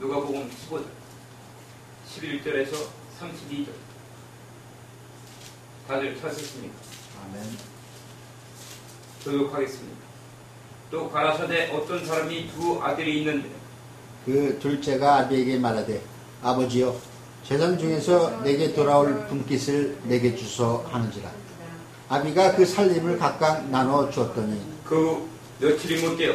누가복음 15장 11절에서 32절. 다들 찾으십니까? 아멘. 교독하겠습니다. 또 가라사대 어떤 사람이 두 아들이 있는데 그 둘째가 아비에게 말하되 아버지여 재산 중에서 내게 돌아올 분깃을 내게 주소 하는지라. 아비가 그 살림을 각각 나눠 주었더니 그 며칠이 못 되어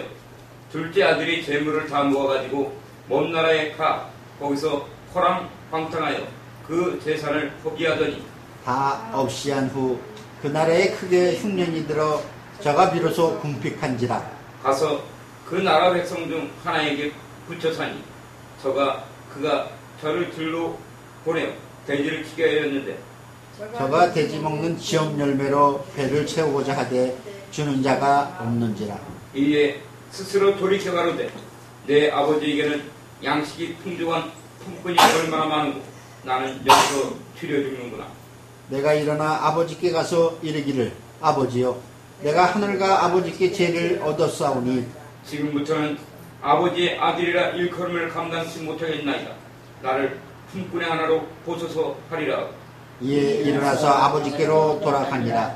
둘째 아들이 재물을 다 모아가지고 먼 나라에 가 거기서 호랑방탕하여 그 재산을 포기하더니 다 없이 한 후 그 나라에 크게 흉년이 들어 저가 비로소 궁핍한지라. 가서 그 나라 백성 중 하나에게 붙여 사니 그가 저를 들로 보내어 돼지를 치게 하였는데 저가 돼지 먹는 지업 열매로 배를 채우고자 하되 주는 자가 없는지라. 이에 스스로 돌이켜 가로되 내 아버지에게는 양식이 풍족한 품꾼이 얼마나 많고 나는 여기서 줄여 죽는구나. 내가 일어나 아버지께 가서 이르기를 아버지여 내가 하늘과 아버지께 죄를 얻었사오니 지금부터는 아버지의 아들이라 일컬음을 감당치 못하겠나이다. 나를 품꾼의 하나로 보소서 하리라. 이에 일어나서 아버지께로 돌아가니라.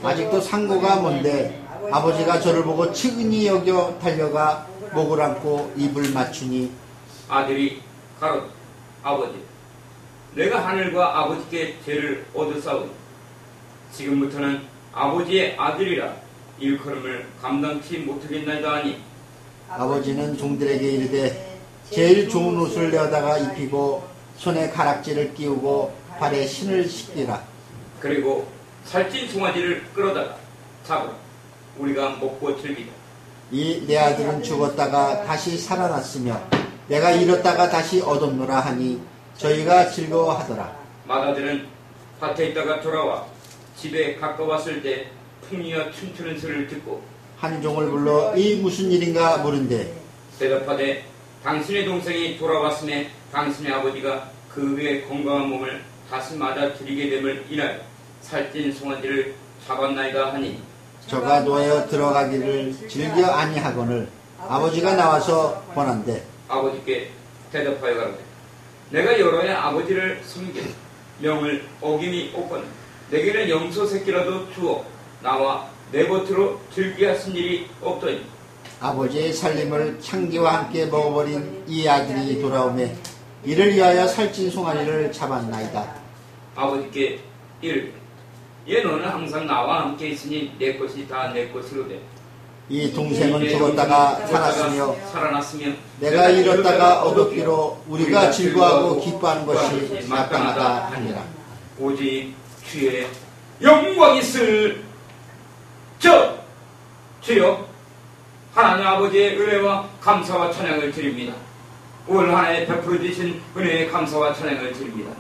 아직도 상고가 먼데 아버지가 저를 보고 측은히 여겨 달려가 목을 안고 입을 맞추니 아들이 가로되 아버지 내가 하늘과 아버지께 죄를 얻었사오니 지금부터는 아버지의 아들이라 일컬음을 감당치 못하겠나이다 하니 아버지는 종들에게 이르되 제일 좋은 옷을 내어다가 입히고 손에 가락지를 끼우고 발에 신을 씻기라. 그리고 살찐 송아지를 끌어다가 잡으라. 우리가 먹고 즐기자. 이 내 아들은 죽었다가 다시 살아났으며 내가 잃었다가 다시 얻었노라 하니 저희가 즐거워하더라. 맏아들은 밭에 있다가 돌아와 집에 가까웠을 때 풍이와 춤추는 소리를 듣고 한 종을 불러 이 무슨 일인가 물은데 대답하되 당신의 동생이 돌아왔음에 당신의 아버지가 그 위에 건강한 몸을 다시 맞아 드리게 됨을 인하여 살찐 송아지를 잡았나이다 하니 저가 노하여 들어가기를 즐겨 아니하거늘 아버지가 나와서 권한대 아버지께 대답하여 가로되 내가 여러 해 아버지를 섬겨 명을 어김이 없거늘 내게는 염소 새끼라도 주어 나와 내 겉으로 즐기게 하신 일이 없더니 아버지의 살림을 창기와 함께 먹어버린 이 아들이 돌아오매 이를 위하여 살찐 송아지를 잡았나이다. 아버지께 이르되 얘 너는 항상 나와 함께 있으니 내 것이 다 내 것이로되 이 동생은 죽었다가 살아났으며 내가 잃었다가 얻었기로 우리가 즐거워하고 기뻐하는 것이 마땅하다 하니라. 오직 주의 영광이 있을 주여 하나님 아버지의 은혜와 감사와 찬양을 드립니다. 올 한 해 베풀어 주신 은혜의 감사와 찬양을 드립니다.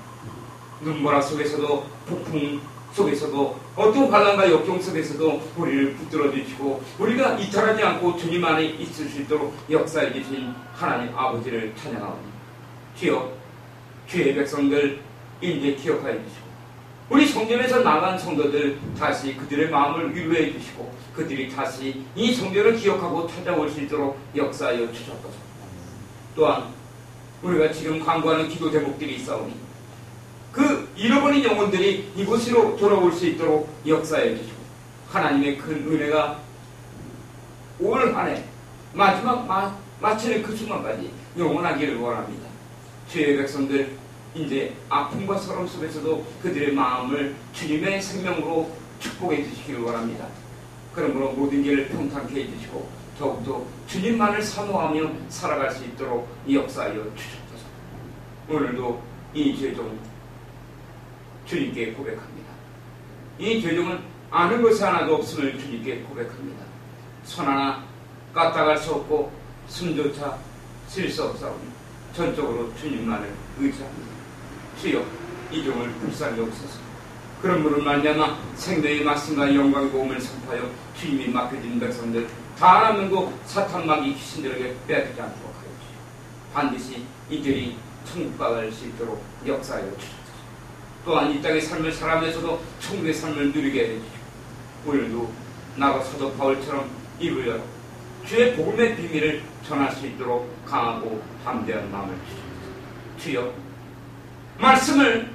눈보라 속에서도 폭풍 속에서도 어떤 환난과 역경 속에서도 우리를 붙들어 주시고 우리가 이탈하지 않고 주님 안에 있을 수 있도록 역사해 주신 하나님 아버지를 찬양하오니 주여 주의 백성들 이제 기억하여 주시고 우리 성전에서 나간 성도들 다시 그들의 마음을 위로해 주시고 그들이 다시 이 성전을 기억하고 찾아올 수 있도록 역사하여 주셨소서. 또한 우리가 지금 강구하는 기도 제목들이 있사오니 그 잃어버린 영혼들이 이곳으로 돌아올 수 있도록 역사해 주시고 하나님의 큰 은혜가 올 한 해 마지막 마치는 그 순간까지 영원하기를 원합니다. 주의 백성들 이제 아픔과 서름 속에서도 그들의 마음을 주님의 생명으로 축복해 주시기를 원합니다. 그러므로 모든 길을 평탄케 해주시고 더욱더 주님만을 사모하며 살아갈 수 있도록 역사하여 주셨소서. 오늘도 이 죄종 주님께 고백합니다. 이 죄종은 아는 것이 하나도 없음을 주님께 고백합니다. 손 하나 까딱할 수 없고 숨조차 쉴 수 없사오니 전적으로 주님만을 의지합니다. 주여 이 종을 불쌍히 없소서. 그런 분을 말미암아 생명의 말씀과 영광의 복음을 선포하여 주님이 맡겨진 백성들 다 남는고 사탄 마귀 귀신들에게 빼앗기지 않도록 하여 주시오. 반드시 이들이 천국 갈 수 있도록 역사하여 주소서. 또한 이 땅의 삶을 살아가면서도 천국의 삶을 누리게 해주시오. 오늘도 나가 사도 바울처럼 입을 열어 주의 복음의 비밀을 전할 수 있도록 강하고 담대한 마음을 주여, 말씀을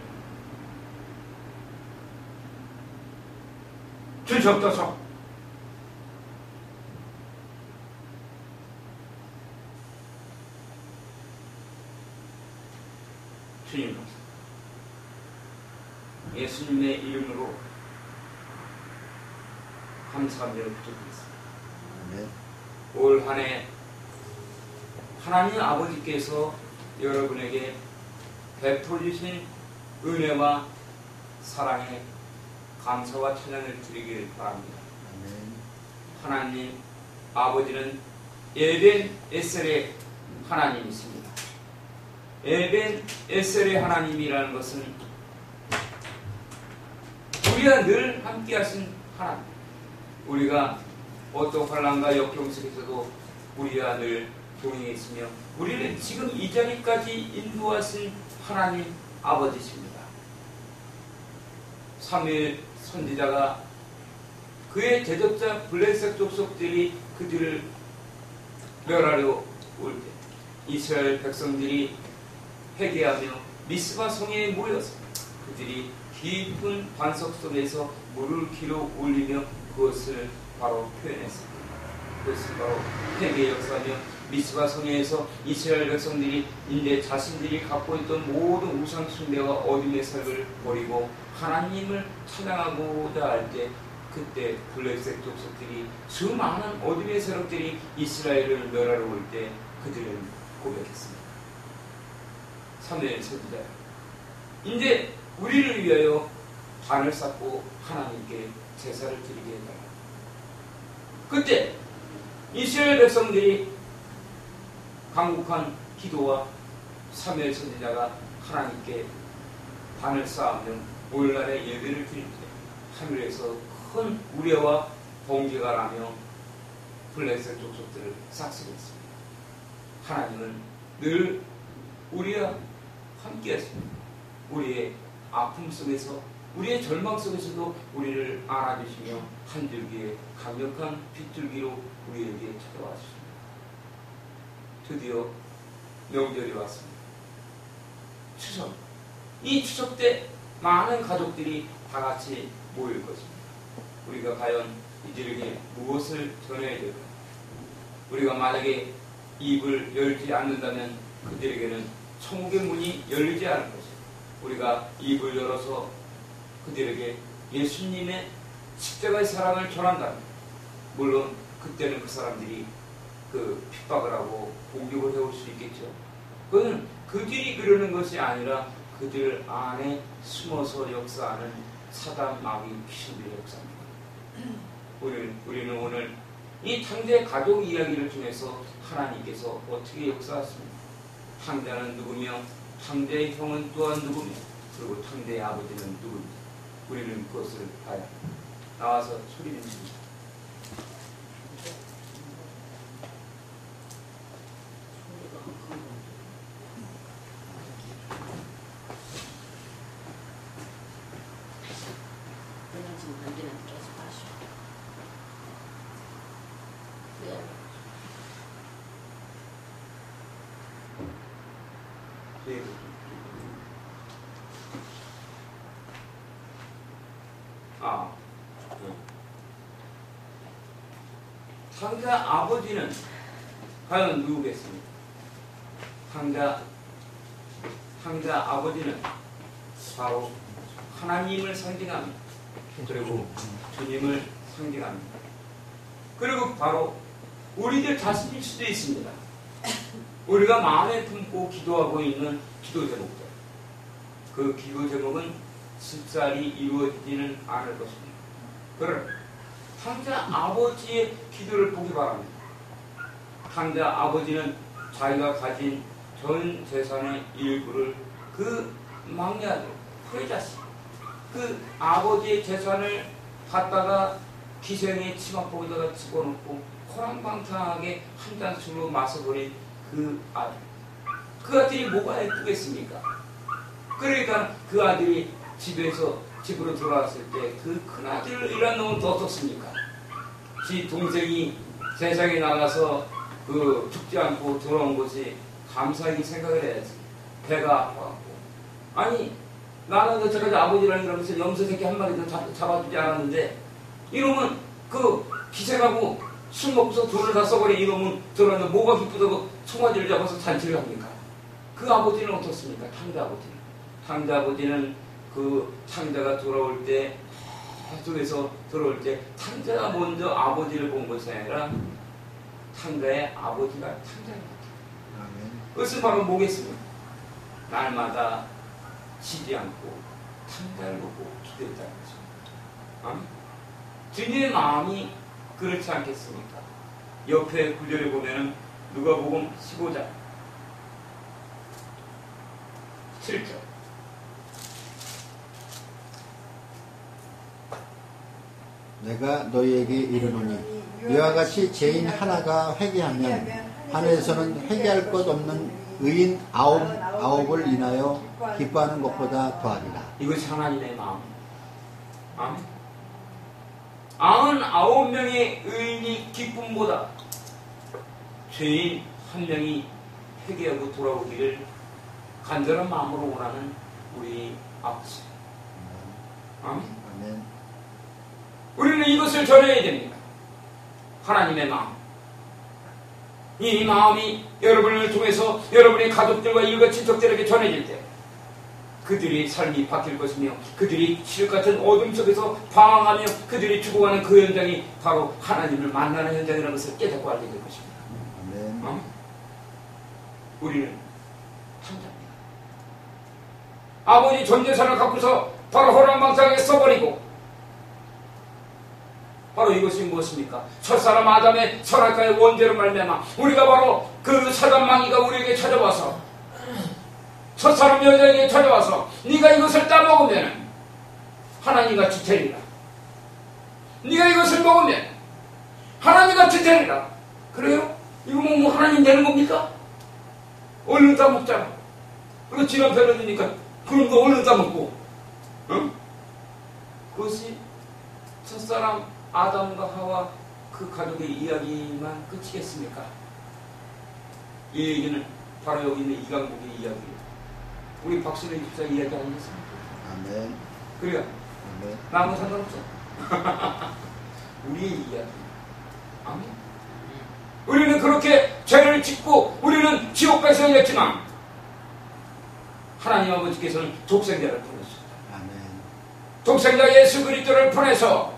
주셨소서. 주님 감사합니다. 예수님의 이름으로 감사하며 기도드리겠습니다. 네. 올 한 해 하나님 아버지께서 여러분에게 베풀어 주신 은혜와 사랑에 감사와 찬양을 드리길 바랍니다. 아멘. 하나님 아버지는 에벤 에셀의 하나님이십니다. 에벤 에셀의 하나님이라는 것은 우리가 늘 함께 하신 하나님, 우리가 어떤 환난과 역경 속에서도 우리와 늘 동행해 있으며 우리를 지금 이 자리까지 인도하신 하나님 아버지십니다. 사무엘 선지자가 그의 대적자 블레셋 족속들이 그들을 멸하려 올 때 이스라엘 백성들이 회개하며 미스바 성에 모여서 그들이 깊은 반석 속에서 물을 길어 올리며 그것을 바로 표현했습니다. 그것을 바로 회개 역사며 미스바 성에서 이스라엘 백성들이 이제 자신들이 갖고 있던 모든 우상 숭배와 어둠의 삶을 버리고 하나님을 찬양하고자 할 때 그때 블레셋 족속들이 수많은 어둠의 세력들이 이스라엘을 멸하러 올 때 그들은 고백했습니다. 사무엘 선지자, 이제 우리를 위하여 단을 쌓고 하나님께 제사를 드리게 해달라. 그때 이스라엘 백성들이 강국한 기도와 사무엘 선지자가 하나님께 단을 쌓으며 오늘날의 예배를 드릴 때 하늘에서 큰 우레와 번개가 나며 블레셋 족속들을 싹쓸이했습니다. 하나님은 늘 우리와 함께 하십니다. 우리의 아픔 속에서, 우리의 절망 속에서도 우리를 안아주시며 한 줄기의 강력한 빗줄기로 우리에게 찾아와 주십니다. 드디어 명절이 왔습니다. 추석. 이 추석 때 많은 가족들이 다 같이 모일 것입니다. 우리가 과연 이들에게 무엇을 전해야 될까요? 우리가 만약에 입을 열지 않는다면 그들에게는 천국의 문이 열리지 않을 것입니다. 우리가 입을 열어서 그들에게 예수님의 십자가의 사랑을 전한다면, 물론 그때는 그 사람들이 그 핍박을 하고 공격을 해올 수 있겠죠. 그건 그들이 그러는 것이 아니라 그들 안에 숨어서 역사하는 사단 마귀 귀신들의 역사입니다. 우리는 오늘 이 탕자의 가족 이야기를 통해서 하나님께서 어떻게 역사하십니까? 탕자는 누구며 탕자의 형은 또한 누구며 그리고 탕자의 아버지는 누구입니까? 우리는 그것을 봐야 합니다. 나와서 소리 좀 지르자. 탕자 아버지는 과연 누구겠습니까? 탕자 아버지는 바로 하나님을 상징합니다. 그리고 주님을 상징합니다. 그리고 바로 우리들 자신일 수도 있습니다. 우리가 마음에 품고 기도하고 있는 기도 제목들, 그 기도 제목은 쉽사리 이루어지지는 않을 것입니다. 그러나 탕자 아버지의 기도를 보기 바랍니다. 탕자 아버지는 자기가 가진 전 재산의 일부를 그 막내 아들, 그의 자식, 그 아버지의 재산을 갖다가 기생의 치마폭에다가 집어넣고 호랑방탕하게 한 잔술로 마셔버린 그 아들. 그 아들이 뭐가 예쁘겠습니까? 그러니까 그 아들이 집으로 돌아왔을 때 그 큰아들을 일한 놈은 어떻습니까? 지 동생이 세상에 나가서 죽지 않고 돌아온 것이 감사하게 생각을 해야지. 배가 아파갖고. 아니, 나는 여태까지 아버지랑 이러면서 염소 새끼 한 마리도 잡아주지 않았는데, 이놈은 기생하고 술 먹고서 돈을 다 써버린 이놈은 들어왔는데 뭐가 기쁘다고 송아지를 잡아서 잔치를 합니까? 그 아버지는 어떻습니까? 탕자 아버지는. 탕자 아버지는 탕자가 돌아올 때, 쪽에서 들어올 때, 탕자가 먼저 아버지를 본 것이 아니라, 탕자의 아버지가 탕자입니다. 그것은 바로 뭐겠습니까? 날마다 쉬지 않고 탕자를 보고 기도했다는 거죠. 주님의 마음이 그렇지 않겠습니까? 옆에 구절에 보면은 누가복음 15장 7절. 내가 너희에게 이르노니 이와 같이 죄인 하나가 회개하면 하늘에서는 회개할 것 없는 의인 아홉을 인하여 기뻐하는 것보다 더하리라. 이것이 하나님의 마음. 아멘. 99명의 의인이 기쁨보다 죄인 한 명이 회개하고 돌아오기를 간절한 마음으로 원하는 우리 아버지. 아멘. 아멘. 우리는 이것을 전해야 됩니다. 하나님의 마음. 이 마음이 여러분을 통해서 여러분의 가족들과 일가 친척들에게 전해질 때 그들의 삶이 바뀔 것이며 그들이 실같은 어둠 속에서 방황하며 그들이 죽어가는 그 현장이 바로 하나님을 만나는 현장이라는 것을 깨닫고 알게 될 것입니다. 아멘. 우리는 탕자입니다. 아버지 전 재산을 갖고서 바로 호랑망상에 써버리고 바로 이것이 무엇입니까? 첫사람 아담의 선악과의 원죄로 말미암아 우리가 바로 그 사단마귀가 우리에게 찾아와서 첫사람 여자에게 찾아와서 네가 이것을 따먹으면 하나님같이 되리라. 네가 이것을 먹으면 하나님같이 되리라. 그래요? 이거 뭐 하나님 되는 겁니까? 얼른 따먹잖아. 그리고 지난 편이니까 그런 거 얼른 따먹고. 응? 그것이 첫사람 아담과 하와 그 가족의 이야기만 끝이겠습니까? 이 얘기는 바로 여기 있는 이강복의 이야기예요. 우리 박신혜 집사 이야기 아니겠습니까? 아멘. 그래요. 아멘. 나하고 상관없어. 우리의 이야기. 아멘. 우리는 그렇게 죄를 짓고 우리는 지옥 백성이었지만 하나님 아버지께서는 독생자를 보내셨다. 아멘. 독생자 예수 그리스도를 보내서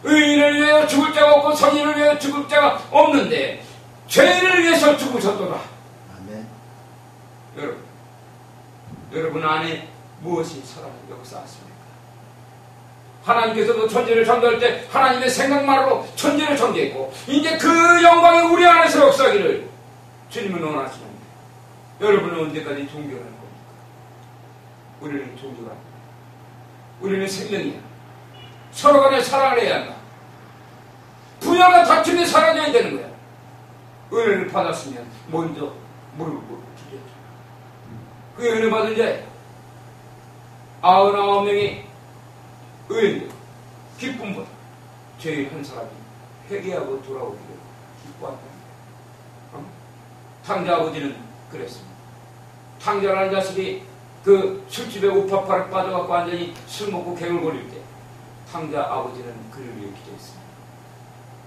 의인을 위하여 죽을 자가 없고 선인을 위하여 죽을 자가 없는데 죄인을 위해서 죽으셨도다. 아멘. 여러분 안에 무엇이 살아있는 역사였습니까? 하나님께서도 천지를 창조할 때 하나님의 생각만으로 천지를 창조했고 이제 그 영광이 우리 안에서 역사하기를 주님은 원하시는데 여러분은 언제까지 종교를 할 겁니까? 우리는 종교가 아닙니다. 우리는 생명이야. 서로 간에 사랑을 해야 한다. 분야가 다툼이 사라져야 되는 거야. 은혜를 받았으면 먼저 무릎을 꿇고 기도했죠. 그 은혜 받은 자에 99명의 의인들 기쁨보다 죄인 한 사람이 회개하고 돌아오기를 기뻐한다. 탕자 아버지는 그랬습니다. 탕자라는 자식이 그 술집에 우파파를 빠져갖고 완전히 술 먹고 갱을거릴 때 탕자 아버지는 그를 위해 기도했습니다.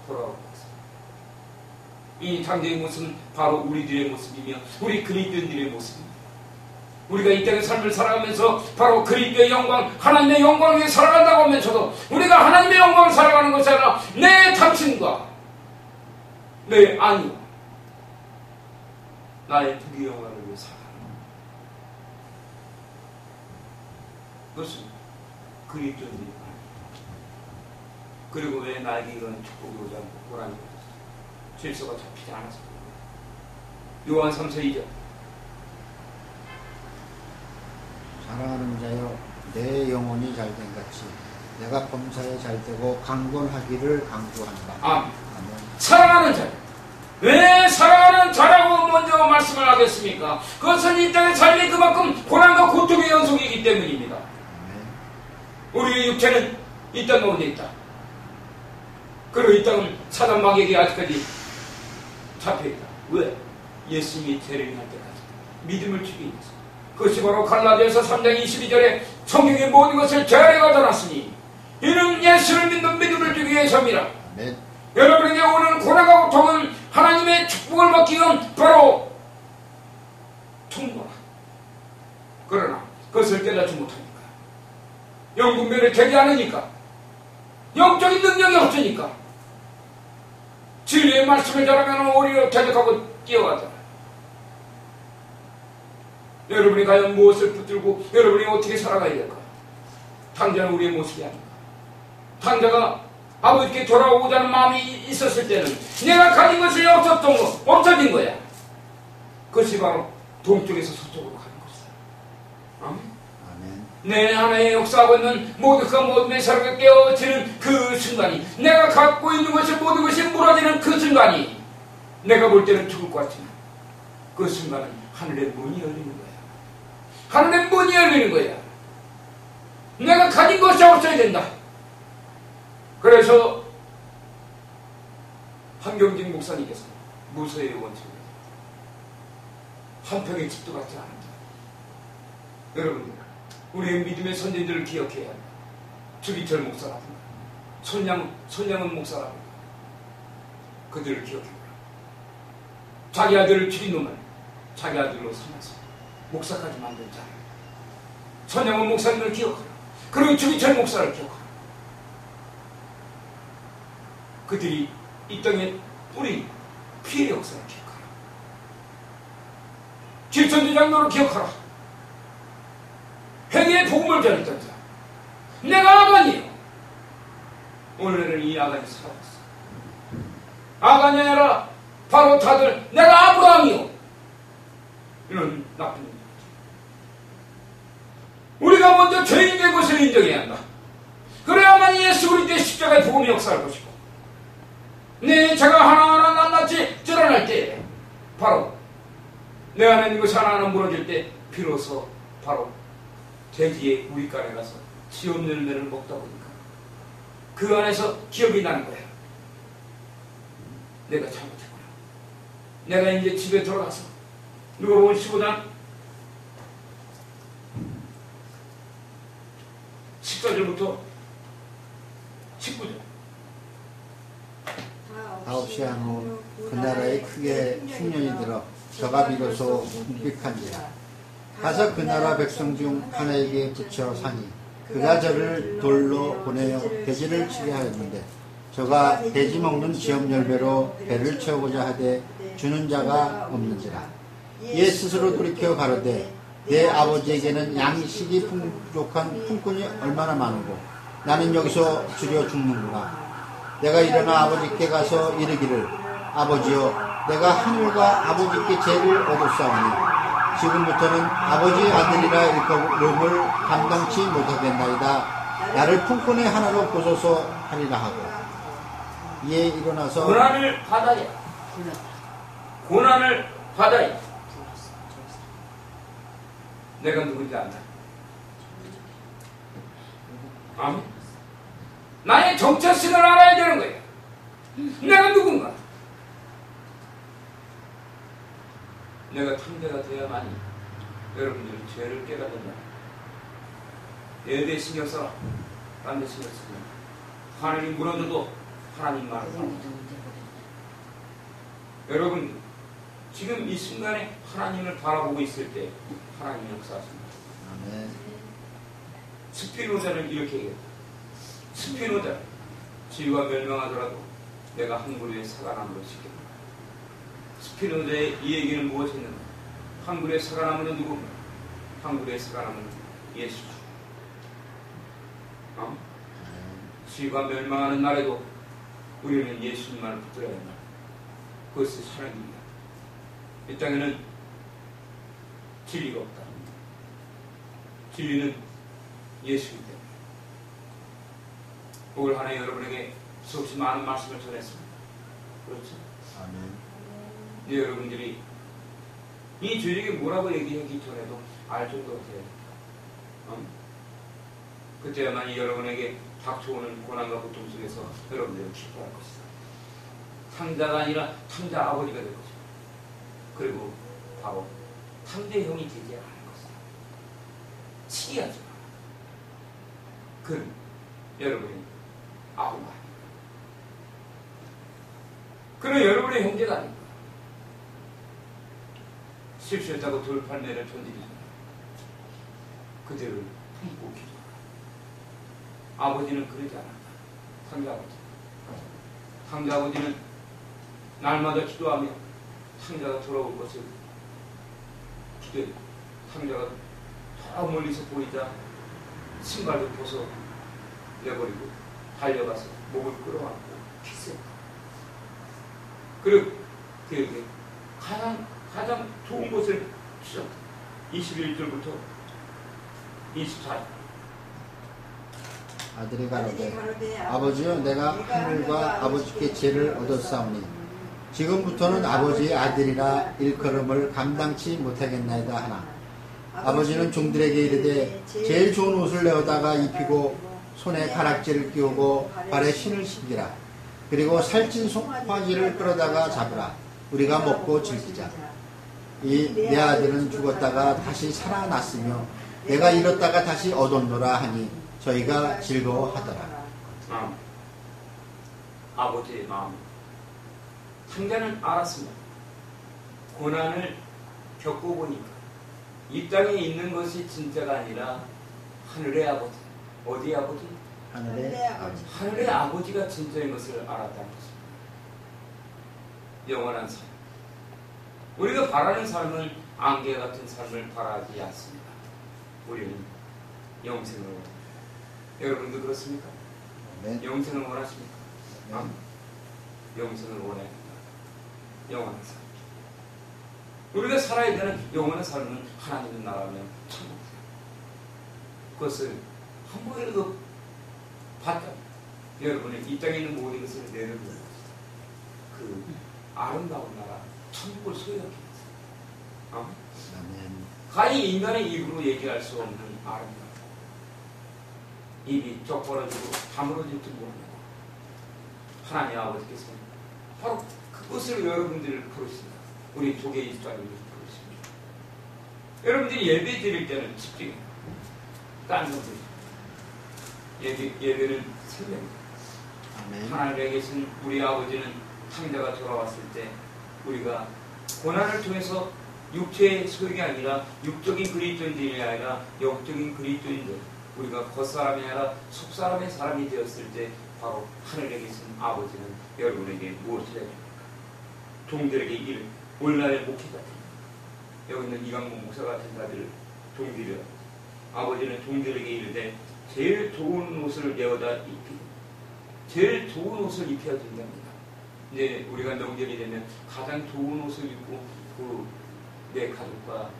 돌아오고 있습니다. 이 탕자의 모습은 바로 우리들의 모습이며 우리 그리스도인들의 모습입니다. 우리가 이 땅의 삶을 살아가면서 바로 그리스도의 영광, 하나님의 영광을 위해 살아간다고 하면서도 우리가 하나님의 영광을 살아가는 것이 아니라 내 당신과 내 아니와 나의 부귀 영광을 위해 살아가는 그것은 그리스도인들이 말입니다. 그리고 왜 나에게 이런 축복이 오지 않고 고난이 오졌어? 질서가 잡히지 않아서 요한 3서 2절 사랑하는 자여 내 영혼이 잘된 같이 내가 범사에 잘되고 강건하기를 강구한다. 아멘. 사랑하는 자. 왜 사랑하는 자라고 먼저 말씀을 하겠습니까? 그것은 이 땅의 삶이 그만큼 고난과 고통의 연속이기 때문입니다. 우리의 육체는 이 땅 가운데 있다. 그리고 이 땅은 사단 마귀에게 아직까지 잡혀있다. 왜? 예수님이 재림할 때까지 믿음을 주기 위해서. 그것이 바로 갈라디아서 3장 22절에 성경의 모든 것을 재래가 전했으니 이는 예수를 믿는 믿음을 주기 위해서입니다. 아멘. 여러분에게 오는 고난과 고통은 하나님의 축복을 받기 위한 바로 통로라. 그러나 그것을 깨닫지 못하니까, 영분별이 되지 않으니까, 영적인 능력이 없으니까 진리의 말씀을 전하면 오히려 대적하고 뛰어가잖아. 여러분이 과연 무엇을 붙들고 여러분이 어떻게 살아가야 될까? 당자는 우리의 모습이 아닌가. 당자가 아버지께 돌아오고자 하는 마음이 있었을 때는 내가 가진 것이 없어진 거야. 그것이 바로 동쪽에서 서쪽으로 가는 것이다. 아멘. 아멘. 내 안에 역사하고 있는 모두가 모든 사람을 깨어지는 그 순간이, 내가 갖고 있는 것이 모든 것이 무너지는 그 순간이, 내가 볼 때는 죽을 것 같지만 그 순간은 하늘의 문이 열리는 거야. 하늘의 문이 열리는 거야. 내가 가진 것이 없어야 된다. 그래서 한경직 목사님께서 무소의 원칙을 한 평의 집도 갖지 않는다. 여러분, 우리의 믿음의 선진들을 기억해야 합니다. 주기철 목사라든가 손양은 목사라든가 그들을 기억해보라. 자기 아들을 죽인 놈을 자기 아들로 삼아서 목사까지 만든 자를, 손양은 목사님을 기억하라. 그리고 주기철 목사를 기억하라. 그들이 이 땅에 뿌린 피해 역사를 기억하라. 질천주 장로를 기억하라. 회개의 복음을 전했던 자. 내가 아간이에요. 오늘은 이 아간이 사라졌어. 아간이 아니라 바로 다들 내가 아브라함이요. 이런 나쁜 놈. 우리가 먼저 죄인된 것을 인정해야 한다. 그래야만 예수 그리스도의 십자가의 복음이 역사할 것이고, 내 제가 하나하나 낱낱이 드러날 때, 바로 내 안에 있는 것이 하나하나 무너질 때 비로소 바로 돼지의 우리간에 가서 지옥 열매를 먹다 보니까 그 안에서 기억이 나는 거야. 내가 잘못했구나. 내가 이제 집에 들어가서 누가복음 15장 14절부터 19절. 9시 한후 그 나라에 크게 흉년이 들어 저가 비로소 궁핍한지라. 가서 그 나라 백성 중 하나에게 붙여 사니 그가 저를 돌로 보내어 돼지를 치게 하였는데 저가 돼지 먹는 지업 열매로 배를 채우고자 하되 주는 자가 없는지라. 이에 스스로 돌이켜 가로되 내 아버지에게는 양식이 부족한 품꾼이 얼마나 많은고 나는 여기서 주려 죽는구나. 내가 일어나 아버지께 가서 이르기를 아버지여 내가 하늘과 아버지께 죄를 얻었사오니 지금부터는 아버지 아들이라 일컬음을 감당치 못하겠나이다. 나를 품꾼의 하나로 보소서 하리라 하고 이에 일어나서 고난을 받아야, 고난을 받아야 내가 누군지 안다. 아멘. 나의 정체성을 알아야 되는 거야. 내가 누군가. 내가 탕자가 되어야만이 여러분들이 죄를 깨닫는다. 내 대 신경 써라. 딴 데 신경 쓰지 마. 하늘이 무너져도 하나님만을 바라. 여러분, 지금 이 순간에 하나님을 바라보고 있을 때 하나님이 역사하십니다. 아멘. 스피노자는 이렇게 얘기했다. 스피노자, 지구가 멸망하더라도 내가 한 그루의 사과나무를 심겠다. 스피노자의 이 얘기는 무엇이었는가? 한 그루의 사과나무는 누구인가? 한 그루의 사과나무는 예수주. 지구가 멸망하는 날에도 우리는 예수님만을 붙들어야 한다. 그것이 사랑입니다. 이 땅에는 진리가 없다. 진리는 예수이기 때문에. 올 한 해 여러분에게 수없이 많은 말씀을 전했습니다. 그렇죠? 아멘. 네, 여러분들이 이 주일에게 뭐라고 얘기하기 전에도 알 정도가 돼야 됩니다. 그때야만이 여러분에게 닥쳐오는 고난과 고통 속에서 여러분들을 기뻐할 것이다. 탕자가 아니라 탕자 아버지가 될 것입니다. 그리고 바로 탕자형이 되지 않을 것이다. 치기하지 마. 그는 여러분의 아버가 아닙니다. 그는 여러분의 형제가 아닙니다. 실수했다고 돌팔매를 던지지 마. 그들을 품고 기도하라. 아버지는 그러지 않았다. 탕자 아버지. 탕자 아버지는 날마다 기도하며 탕자가 돌아올 것을 기도해. 탕자가 저 멀리서 보이자 신발도 벗어 내버리고 달려가서 목을 끌어안고 키스했다. 그리고 그에게 가장 좋은 것을 주셨다. 21절부터 24절. 아들이 가로되 아버지여 내가 하늘과 아버지께 죄를 얻었사오니 지금부터는 아버지의 아들이라 일컬음을 감당치 못하겠나이다 하나 아버지는 종들에게 이르되 제일 좋은 옷을 내어다가 입히고 손에 가락지를 끼우고 발에 신을 신기라 그리고 살찐 송아지를 끌어다가 잡으라 우리가 먹고 즐기자 이 내 아들은 죽었다가 다시 살아났으며 내가 잃었다가 다시 얻었노라 하니 저희가 즐거워하더라. 아버지의 마음. 탕자는 알았습니다. 고난을 겪어보니까 이 땅에 있는 것이 진짜가 아니라 하늘의 아버지. 어디의 아버지? 하늘의 아버지. 하늘의 아버지가 진짜인 것을 알았다는 것입니다. 영원한 삶. 우리가 바라는 삶은 안개 같은 삶을 바라지 않습니다. 우리는 영생을 원합니다. 여러분도 그렇습니까? 네. 영생을 원하십니까? 네. 영생을 원해야 합니다. 영원한 삶. 우리가 살아야 되는 영원한 삶은 하나님의 나라며 천국이다. 그것을 한 번이라도 봤다. 여러분은 이 땅에 있는 모든 것을 내려놓는 것이다. 그 아름다운 나라, 천국을 소유하게 했어요. 아멘. 가히 인간의 입으로 얘기할 수 없는 아름다움. 입이 쩍 벌어지고 다물어질 줄 모릅니다. 하나님 아버지께서는 바로 그것을 여러분들을 부르십니다. 우리 조계 이스라엘을 부르십니다. 여러분들이 예배 드릴 때는 집중해요. 딴 건 예배는 생명입니다. 아멘. 하나님에 계신 우리 아버지는 탕자가 돌아왔을 때 우리가 고난을 통해서 육체의 소용이 아니라 육적인 그리스도인들이 아니라 영적인 그리스도인들 우리가 겉사람이 아니라 속사람의 사람이 되었을 때 바로 하늘에 계신 아버지는 여러분에게 무엇을 해줍니까? 종들에게 이를 오늘날의 목회자들 여기 있는 이강문 목사 같은 자들을 종들이라 아버지는 종들에게 이르되 제일 좋은 옷을 내어다 입히고 제일 좋은 옷을 입혀야 된답니다. 이제 우리가 명절이 되면 가장 좋은 옷을 입고 내 가족과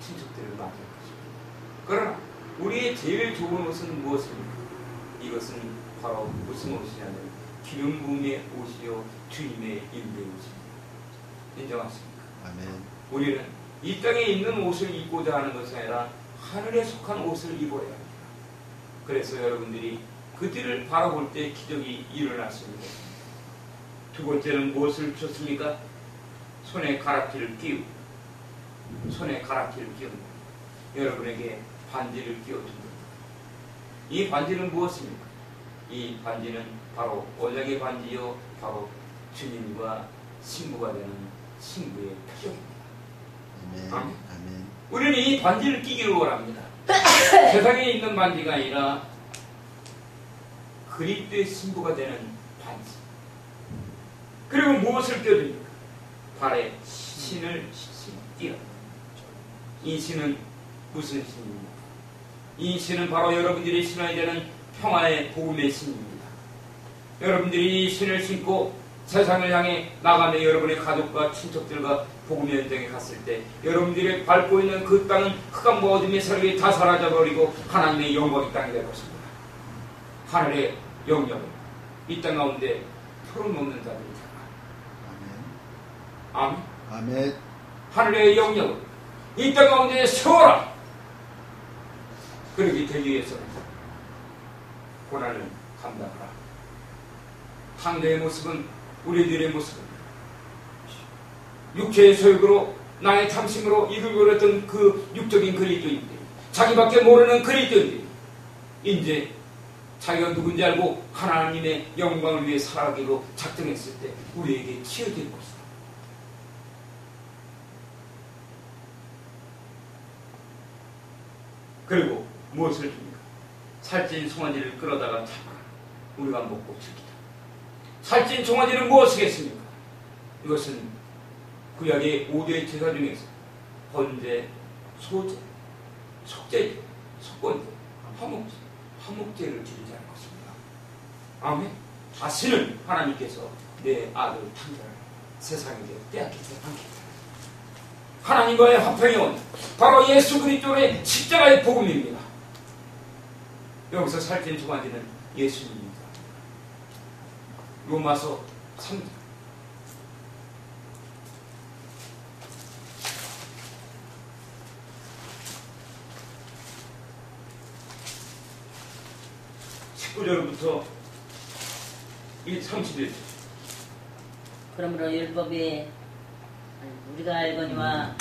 친척들을 맞이할 것입니다. 그러나 우리의 제일 좋은 옷은 무엇입니까? 이것은 바로 무슨 옷이냐면 기름 부음의 옷이요 주님의 임대 옷입니다. 인정하십니까? 아멘. 우리는 이 땅에 있는 옷을 입고자 하는 것이 아니라 하늘에 속한 옷을 입어야 합니다. 그래서 여러분들이 그들을 바라볼 때 기적이 일어날 수 있는 것입니다. 두 번째는 무엇을 주셨습니까? 손에 가락지를 끼우고 손에 가락지를 끼우는 여러분에게 반지를 끼워줍니다. 이 반지는 무엇입니까? 이 반지는 바로 언약의 반지요 바로 주님과 신부가 되는 신부의 표적입니다. 아멘. 아멘. 아멘. 우리는 이 반지를 끼기를 원합니다. 세상에 있는 반지가 아니라 그리스도의 신부가 되는 반지. 그리고 무엇을 껴줍니까? 발에 신을 띄어. 이 신은 무슨 신입니까? 이 신은 바로 여러분들이 신어야 되는 평화의 복음의 신입니다. 여러분들이 이 신을 신고 세상을 향해 나가며 여러분의 가족과 친척들과 복음의 현장에 갔을 때 여러분들이 밟고 있는 그 땅은 흑암과 어둠의 세력이 다 사라져버리고 하나님의 영광의 땅이 될 것입니다. 하늘의 영역을 이 땅 가운데 털어놓는 자들이잖아. 아멘. 아멘. 하늘의 영역을 이 땅 가운데 세워라. 그러기 되기 위해서는 고난을 감당하라. 탕자의 모습은 우리들의 모습은 육체의 소욕으로 나의 탐심으로 이끌고 있던 그 육적인 그리스도인들, 자기밖에 모르는 그리스도인들이 이제 자기가 누군지 알고 하나님의 영광을 위해 살아가기로 작정했을 때 우리에게 치어진 것이다. 그리고 무엇을 줍니까? 살찐 송아지를 끌어다가 잡아라. 우리가 먹고 즐기다. 살찐 송아지는 무엇이겠습니까? 이것은 구약의 5대의 제사 중에서 번제, 소제, 속죄제, 속건제, 화목제를 지르지 않을 것입니다. 아멘. 다시는 하나님께서 내 아들 탄자를 세상에게 빼앗기지 않겠다. 하나님과의 화평의 원, 바로 예수 그리스도의 십자가의 복음입니다. 여기서 살찐 송아지는 예수님입니다. 로마서 3장 19절부터 30일. 그러므로 율법이 우리가 알거니와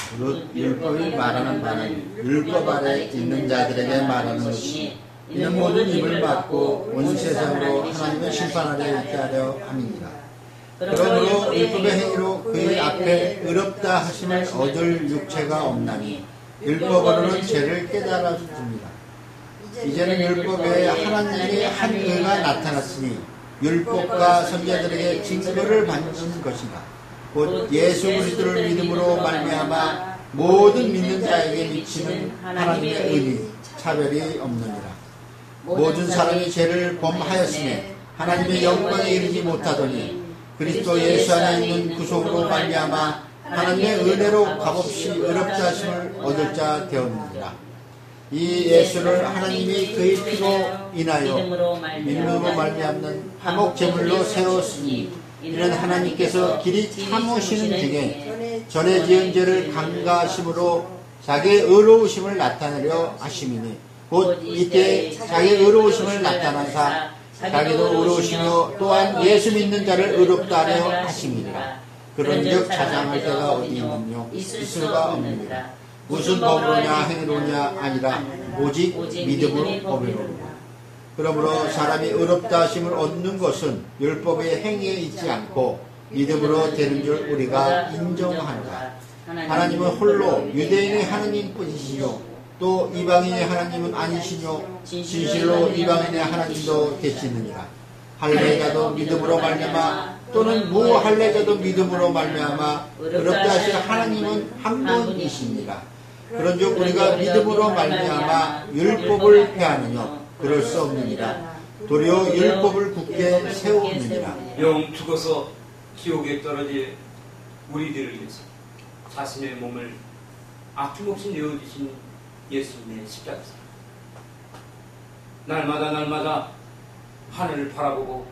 율법이 말하는 바는 율법 아래 있는 자들에게 말하는 것이 이는 모든 입을 막고 온 세상으로 하나님의 심판 아래 있게 하려 함이니라. 그러므로 율법의 행위로 그의 앞에 의롭다 하심을 얻을 육체가 없나니 율법으로는 죄를 깨달아 줍니다. 이제는 율법에 하나님의 한 의가 나타났으니 율법과 선지자들에게 증거를 받는 것이다. 곧 예수 그리스도를 믿음으로 말미암아 모든 믿는 자에게 미치는 하나님의 의는 차별이 없느니라. 모든 사람이 죄를 범하였으니 하나님의 영광에 이르지 못하더니 그리스도 예수 안에 있는 구속으로 말미암아 하나님의 은혜로 값없이 의롭다 하심을 얻을 자 되었느니라. 이 예수를 하나님이 그의 피로 인하여 믿음으로 말미암는 화목 제물로 세웠으니 이는 하나님께서 길이 참으시는 중에 전에 지은 죄를 강가하심으로 자기의 의로우심을 나타내려 하심이니 곧 이때 자기의 의로우심을 나타나사 자기도 의로우시며 또한 예수 믿는 자를 의롭다 하려 하심이니라. 그런즉 자장할 때가 어디 있느뇨 있을 수가 없느니라. 무슨 법으로냐 행위로냐 아니라 오직 믿음으로 법이로라. 그러므로 사람이 의롭다 하심을 얻는 것은 율법의 행위에 있지 않고 믿음으로 되는 줄 우리가 인정하노라. 하나님은 홀로 유대인의 하나님뿐이시요 또 이방인의 하나님은 아니시뇨 진실로 이방인의 하나님도 되시느니라. 할례자도 믿음으로 말미암아 또는 무할례자도 믿음으로 말미암아 의롭다 하실 하나님은 한 분이시니라. 그런즉 우리가 믿음으로 말미암아 율법을 폐하느냐 그럴 수 없느니라. 도리어 율법을 굳게 세우느니라. 영 죽어서 지옥에 떨어질 우리들을 위해서 자신의 몸을 아낌없이 내어주신 예수님의 십자가사. 날마다 하늘을 바라보고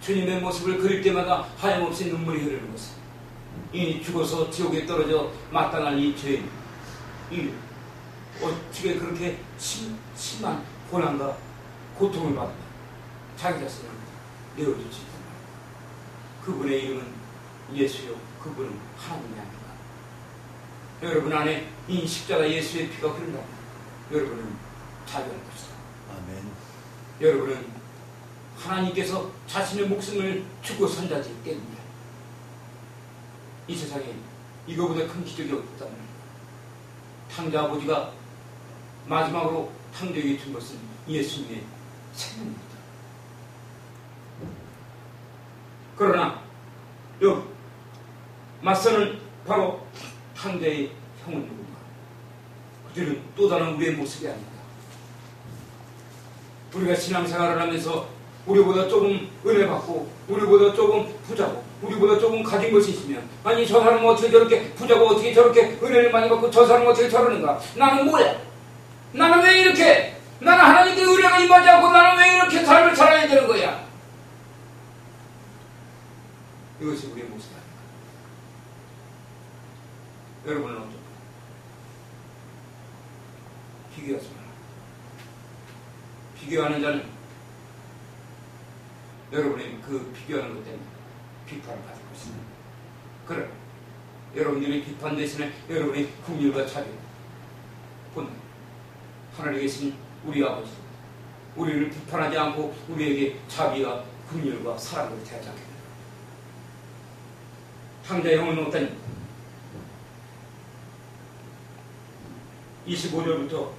주님의 모습을 그릴 때마다 하염없이 눈물이 흐르는 것은 이 죽어서 지옥에 떨어져 마땅할 이 죄인 이 어떻게 그렇게 심한 고난과 고통을 받으며 자기 자신을 내어주지 않습니까? 그분의 이름은 예수요 그분은 하나님이 아닙니다. 여러분 안에 이 십자가 예수의 피가 흐른다면 여러분은 자유할 것이다. 아멘. 여러분은 하나님께서 자신의 목숨을 주고 산자지 때문에 이 세상에 이거보다 큰 기적이 없다면 탕자 아버지가 마지막으로 탕자에게 준 것은 예수님의 생명입니다. 그러나 여기 맞서는 바로 탕자의 형은 누군가? 그들은 또 다른 우리의 모습이 아닙니다. 우리가 신앙생활을 하면서 우리보다 조금 은혜 받고 우리보다 조금 부자고 우리보다 조금 가진 것이 있으면 아니 저 사람은 어떻게 저렇게 부자고 어떻게 저렇게 은혜를 많이 받고 저 사람은 어떻게 저러는가? 나는 뭐야? 나는 왜 이렇게 나는 하나님께 은혜가 임하지 않고 나는 왜 이렇게 삶을 살아야 되는 거야? 이것이 우리의 모습이 아닙니다. 여러분은 어떨까요? 비교하지 마라. 비교하는 자는 여러분의 그 비교하는 것 때문에 비판을 받을 것이다. 그러나 여러분들이 비판 대신에 여러분의 긍휼과 자비, 본 하늘에 계신 우리 아버지, 우리를 비판하지 않고 우리에게 자비와 긍휼과 사랑을 대하지 않게 됩니다. 탕자의 형은 어떠니? 25절부터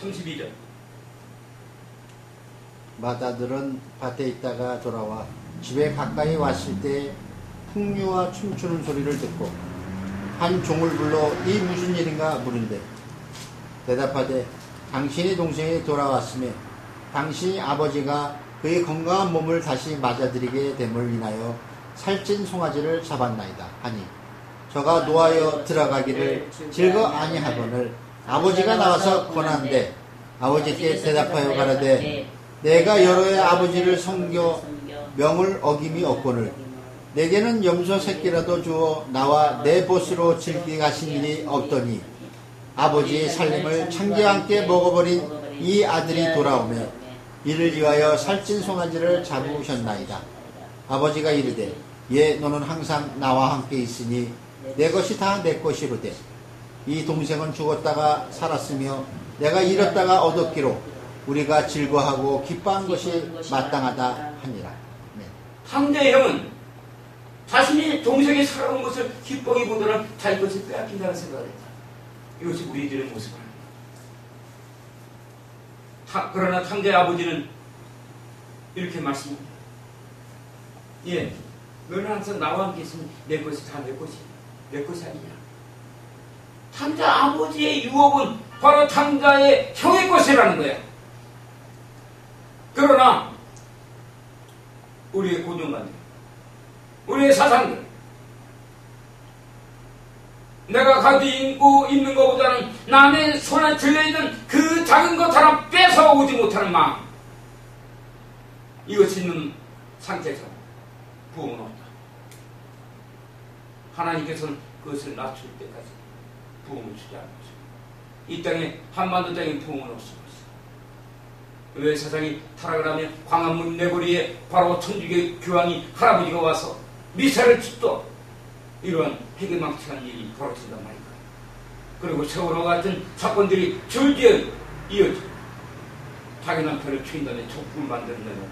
32절. 마다들은 밭에 있다가 돌아와 집에 가까이 왔을 때 풍류와 춤추는 소리를 듣고 한 종을 불러 이 무슨 일인가 물은데 대답하되 당신의 동생이 돌아왔으며 당신의 아버지가 그의 건강한 몸을 다시 맞아들이게 됨을 인하여 살찐 송아지를 잡았나이다 하니 저가 노하여 들어가기를 즐거 아니하거늘 아버지가 나와서 권한대 아버지께 대답하여 가라되 내가 여러 해 아버지를 섬겨 명을 어김이 없거늘 내게는 염소 새끼라도 주어 나와 내 보스로 즐기게 하신 일이 없더니 아버지의 살림을 창기와 함께 먹어버린 이 아들이 돌아오며 이를 위하여 살찐 송아지를 잡으셨나이다. 아버지가 이르되 예 너는 항상 나와 함께 있으니 내 것이 다 내 것이로되 이 동생은 죽었다가 살았으며 내가 잃었다가 얻었기로 우리가 즐거하고 기뻐한 것이 마땅하다 하니라. 네. 탕자의 형은 자신이 동생이 살아온 것을 기뻐하기보다는 자기 것을 빼앗긴다는 생각을 했다. 이것이 우리들의 모습 아닙니다. 그러나 탕자의 아버지는 이렇게 말씀합니다. 예, 너는 항상 나와 함께 있으면 내 것이 다 내 것이 내 것이 아니냐. 탕자 아버지의 유업은 바로 탕자의 형의 것이라는 거야. 그러나 우리의 고정관념, 우리의 사상들, 내가 가지고 있는 것보다는 남의 손에 들려있는 그 작은 것 하나 뺏어오지 못하는 마음, 이것이 있는 상태에서 부흥은 없다. 하나님께서는 그것을 낮출 때까지 부흥을 주지 않는 것입니다. 이 땅에 한반도 땅에 부흥은 없습니다. 왜 세상이 타락을 하면 광화문 내거리에 바로 천주교 교황이 할아버지가 와서 미사를 짓도 이러한 회개망측한 일이 벌어진단 말이다. 그리고 세월호와 같은 사건들이 줄지어 이어져 자기 남편을 죽인 다음에 촛불 만든다는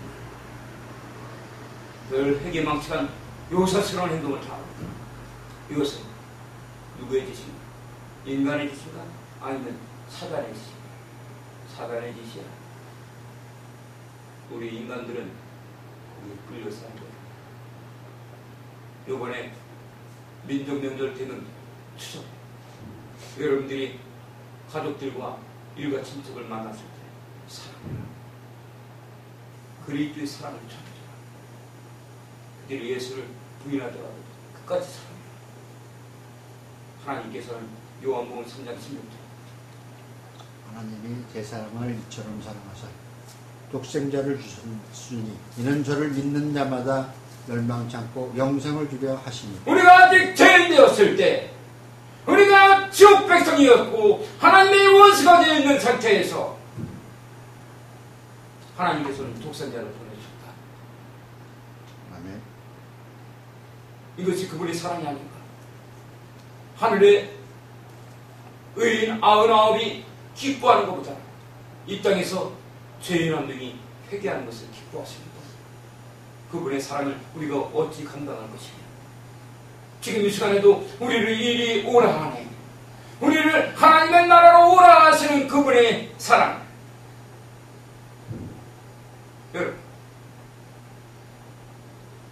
늘 회개망측한 요사스러운 행동을 다 합니다. 이것은 누구의 짓인가? 인간의 짓인가? 아니면 사단의 짓인가? 사단의 짓이야. 우리 인간들은 거기에 끌려서 한 거예요. 요번에 민족명절 되는 추석, 여러분들이 가족들과 일가 친척을 만났을 때 사랑해라. 그리스도의 사랑을 전해줘라. 그들이 예수를 부인하더라도 끝까지 사랑해라. 하나님께서는 요한복음 3장 16절 하나님이 제 사람을 이처럼 사랑하사 독생자를 주셨으니 이는 저를 믿는 자마다 멸망치 않고 영생을 주려 하시니 우리가 아직 죄인 되었을 때 우리가 지옥 백성이었고 하나님의 원수가 되어 있는 상태에서 하나님께서는 독생자를 보내주셨다. 아멘. 이것이 그분의 사랑이 아닌가. 하늘의 의인 99이 기뻐하는 것보다 이 땅에서 죄인 한 명이 회개하는 것을 기뻐하십니다. 그분의 사랑을 우리가 어찌 감당할 것이냐. 지금 이 시간에도 우리를 이리 오라 하네. 우리를 하나님의 나라로 오라 하시는 그분의 사랑. 여러분,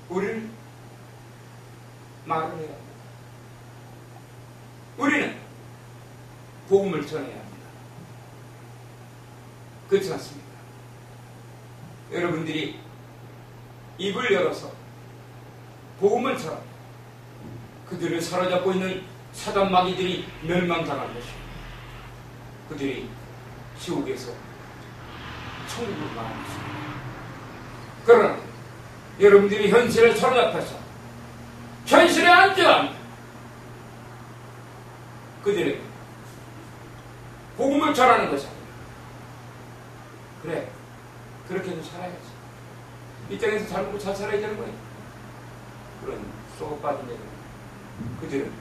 우리는 말을 해야 합니다. 우리는 복음을 전해야 합니다. 그렇지 않습니까? 여러분들이 입을 열어서 복음을 전합니다. 그들을 사로잡고 있는 사단 마귀들이 멸망당할 것입니다. 그들이 지옥에서 천국으로 나갈 것입니다. 그러나 여러분들이 현실을 사로잡혀서 현실에 앉아 그들에게 복음을 전하는 것이 아니라 그래 그렇게도 살아야지. 이 땅에서 잘 먹고 잘 살아야 되는 거예요. 그런 쏙 빠진 애들. 그들은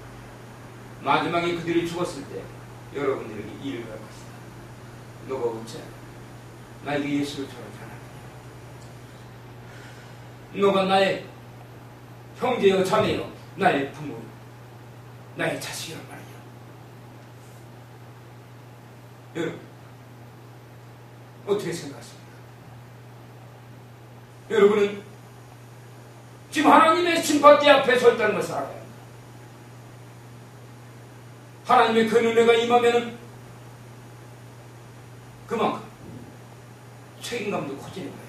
마지막에 그들이 죽었을 때 여러분들에게 일을 할 것이다. 너가 어째 나에게 예수를 전하잖아. 너가 나의 형제여 자매여 나의 부모 나의 자식이란 말이야. 여러분 어떻게 생각하십니까? 여러분은 지금 하나님의 심판대 앞에 서 있다는 것을 알아야 합니다. 하나님의 그 은혜가 임하면 그만큼 책임감도 커지는 거야.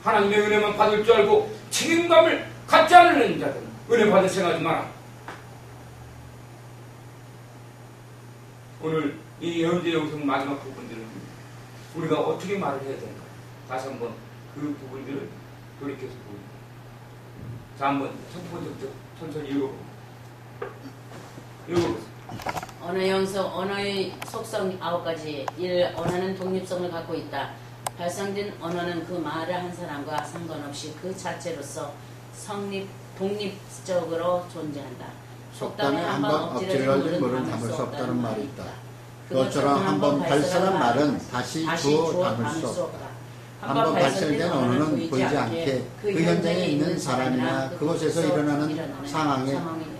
하나님의 은혜만 받을 줄 알고 책임감을 갖지 않는 자들은 은혜 받을 생각하지 마라. 오늘 이 현재 영상 마지막 부분들은 우리가 어떻게 말을 해야 되는가 다시 한번 그 부분들을 돌이켜서 보입니다. 자, 한번 첫 번째부터 천천히 읽어보세요. 언어의 속성 9가지. 1. 언어는 독립성을 갖고 있다. 발상된 언어는 그 말을 한 사람과 상관없이 그 자체로서 독립적으로 존재한다. 속담에 한번 엎질러진 물은 담을 수 없다는 말이 있다. 그것처럼 한번 발설한 말은 다시 주워 담을 수 없다. 한번 발설된 언어는 보이지 않게 그 현장에 있는 사람이나 그곳에서 일어나는 상황에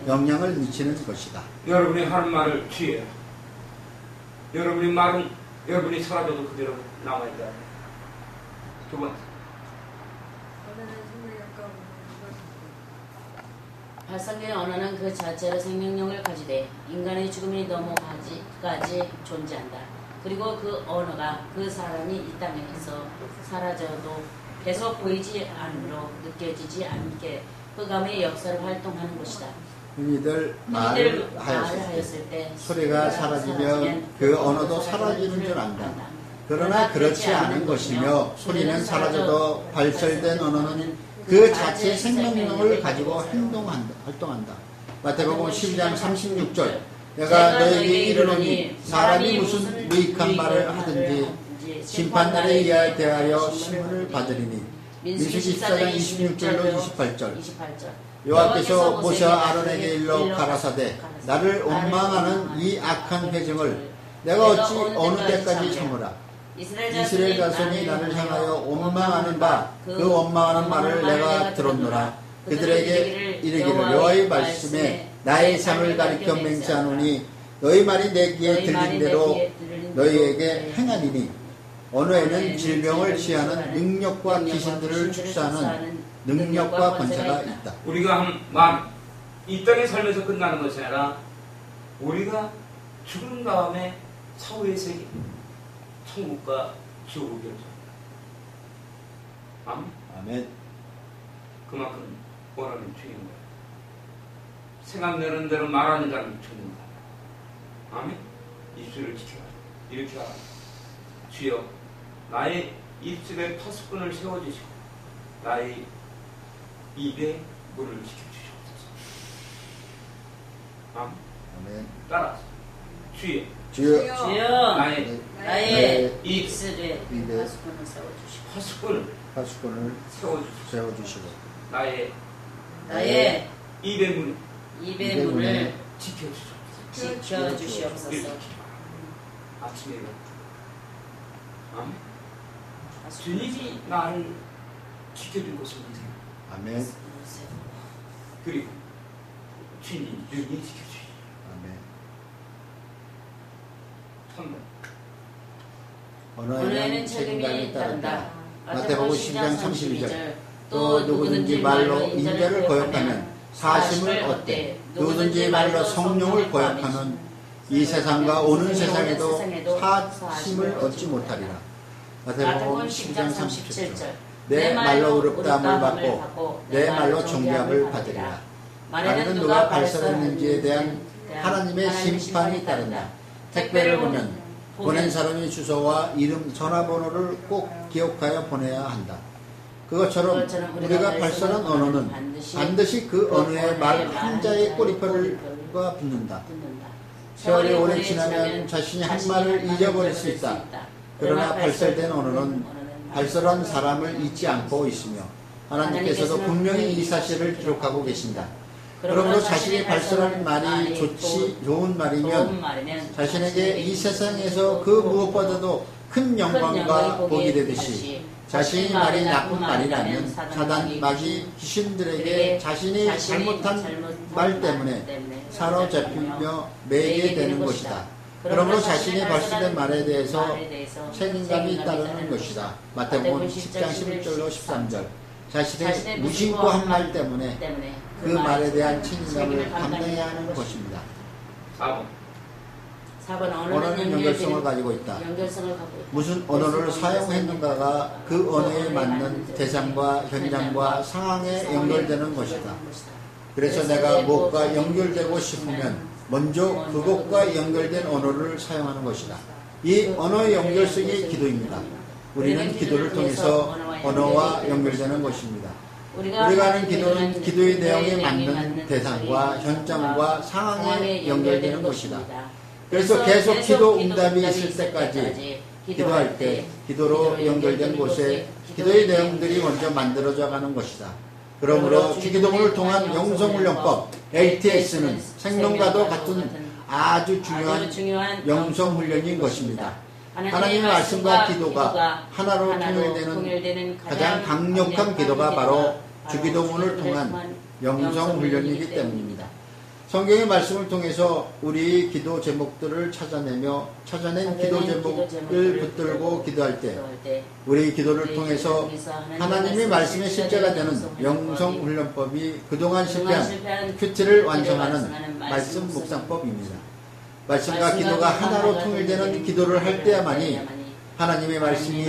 영향을 미치는 것이다. 여러분이 하는 말을 취해라. 여러분의 말은 여러분이 사라져도 그대로 남아있다. 두 번째. 발상된 언어는 그 자체로 생명력을 가지되 인간의 죽음이 넘어가지까지 존재한다. 그리고 그 언어가 그 사람이 이 땅에서 사라져도 계속 보이지 않으므로 느껴지지 않게 흑암의 역사를 활동하는 것이다. 흔히들 말을 하였을 때 소리가 사라지면 그 언어도 사라지는 줄 안다. 그러나 그렇지 않은 것이며 소리는 사라져도 발설된 언어는 그 자체의 생명력을 가지고 활동한다. 마태복음 12장 36절. 내가 너에게 이르노니 사람이 무슨 유익한 말을 하든지 심판날에 대하여 신문을 받으리니. 민수기 14장 26절로 28절. 여호와께서 모세와 아론에게 일러 가라사대 나를 원망하는 이 악한 회중을 내가 어찌 어느 때까지 참으라. 이스라엘 자손이 나를 향하여 원망하는 바 그 원망하는 말을 내가 들었노라. 그들에게 이르기를 여호와의 말씀에 나의 삶을 가리켜 맹세하노니 너희 말이 내 귀에 들린 대로 너희에게 행하리니. 언어에는 질병을 취하는 능력과 귀신들을 축사하는 능력과 권세가 있다. 우리가 한 말, 이 땅에 살면서 끝나는 것이 아니라 우리가 죽은 다음에 사후의 세계, 천국과 지옥을 결정한다. 아멘. 아멘. 그만큼 원하는 중요한 거야. 생각내는 대로 말하는 자는 죽는다. 아멘. 입술을 지켜라. 이렇게 하라. 주여 나의 입술에 파수꾼을 세워주시고 나의 입에 물을 지켜주시옵소서. 아멘. 아멘. 따라서 주여 나의 입술에 파수꾼을 세워주시고 파수꾼을 세워주시고 나의 입의 문을 지켜주시옵소서. 아침에 아멘. 주님이 나를 지켜준 것을 믿으세요. 아멘. 그리고 주님이 능히 지켜주시. 아멘. 3번. 언어에는 책임이 따른다. 마태복음 10장 32절. 또 누구든지 말로 인자를 거역하면 사심을 얻되 누구든지 말로 성령을 거역하면 이 세상과 오는 세상에도 사심을 얻지 못하리라. 마태복음 10장 37절. 내 말로 의롭다함을 받고 내 말로 존귀함을 받으리라. 말에는 누가 발설했는지에 대한 하나님의 심판이 따른다. 택배를 보면 보낸 사람의 주소와 이름, 전화번호를 꼭 기억하여 보내야 한다. 그것처럼 우리가 발설한 언어는 반드시 그 언어의 말 한자의 꼬리표가 붙는다. 세월이 오래 지나면 자신이 한 말을 잊어버릴 수 있다. 그러나 발설된 언어는 발설한 사람을 잊지 않고 있으며 하나님께서도 분명히 이 사실을 기록하고 계신다. 그러므로 자신이 발설하는 말이 좋은 말이면 자신에게 이 세상에서 그 무엇보다도 큰 영광과 복이 되듯이 자신의 말이 나쁜 말이라면 사단, 마귀, 귀신들에게 자신이 잘못한 말 때문에 사로잡히며 매게 되는 것이다. 그러므로 자신이 발설된 말에 대해서 책임감이 따르는 것이다. 마태복음 10장 11절로 13절. 자신의 무심코 한 말 때문에 그 말에 대한 책임감을 감당해야 하는 것입니다. 4번 언어는 연결성을 가지고 있다. 무슨 언어를 사용했는가가 그 언어에 맞는 대상과 현장과 상황에 연결되는 것이다. 그래서 내가 무엇과 연결되고 싶으면 먼저 그것과 연결된 언어를 사용하는 것이다. 이 언어의 연결성이 기도입니다. 우리는 기도를 통해서 언어와 연결되는 것입니다. 우리가 하는 기도는 기도의 내용에 맞는 대상과 현장과 상황에 연결되는 것이다. 그래서 계속 기도 응답이 있을 때까지 기도할 때 기도로 연결된 곳에 기도의 내용들이 먼저 만들어져 가는 것이다. 그러므로 주기도문을 통한 영성훈련법 LTS는 생명과도 같은 아주 중요한 영성훈련인 것입니다. 하나님의 말씀과 기도가 하나로 통일되는 가장 강력한 기도가 바로 주기도문을 통한 영성훈련이기 때문입니다. 성경의 말씀을 통해서 우리 기도 제목들을 찾아낸 기도 제목을 붙들고 기도할 때 우리 기도를 통해서 하나님의 말씀의 실제가 되는 영성훈련법이 그동안 실패한 큐티를 완성하는 말씀 묵상법입니다. 말씀과 기도가 하나로 통일되는 기도를 할 때야만이 하나님의 말씀이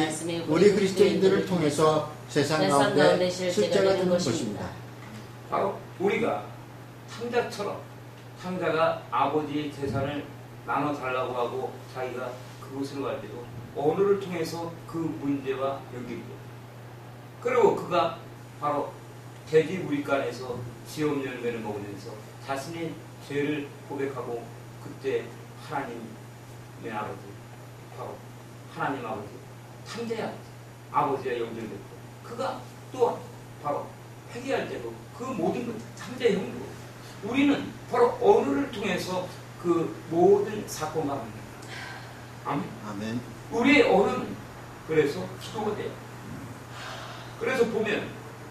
우리 그리스도인들을 통해서 세상 가운데 실제가 되는 것입니다. 바로 우리가 탕자가 아버지의 재산을 나눠달라고 하고 자기가 그곳을 갈 때도 언어를 통해서 그 문제와 연결돼요. 그리고 그가 바로 돼지 우리간에서 지엄 열매를 먹으면서 자신의 죄를 고백하고 그때 하나님의 아버지, 바로 하나님 아버지, 탕자의 아버지와 연결됐고 그가 또한 바로 회개할 때도 그 모든 것 탕자의 형도 우리는 바로 언어를 통해서 그 모든 사건을 합니다. 아멘. 우리의 언어는 그래서 기도가 돼요. 그래서 보면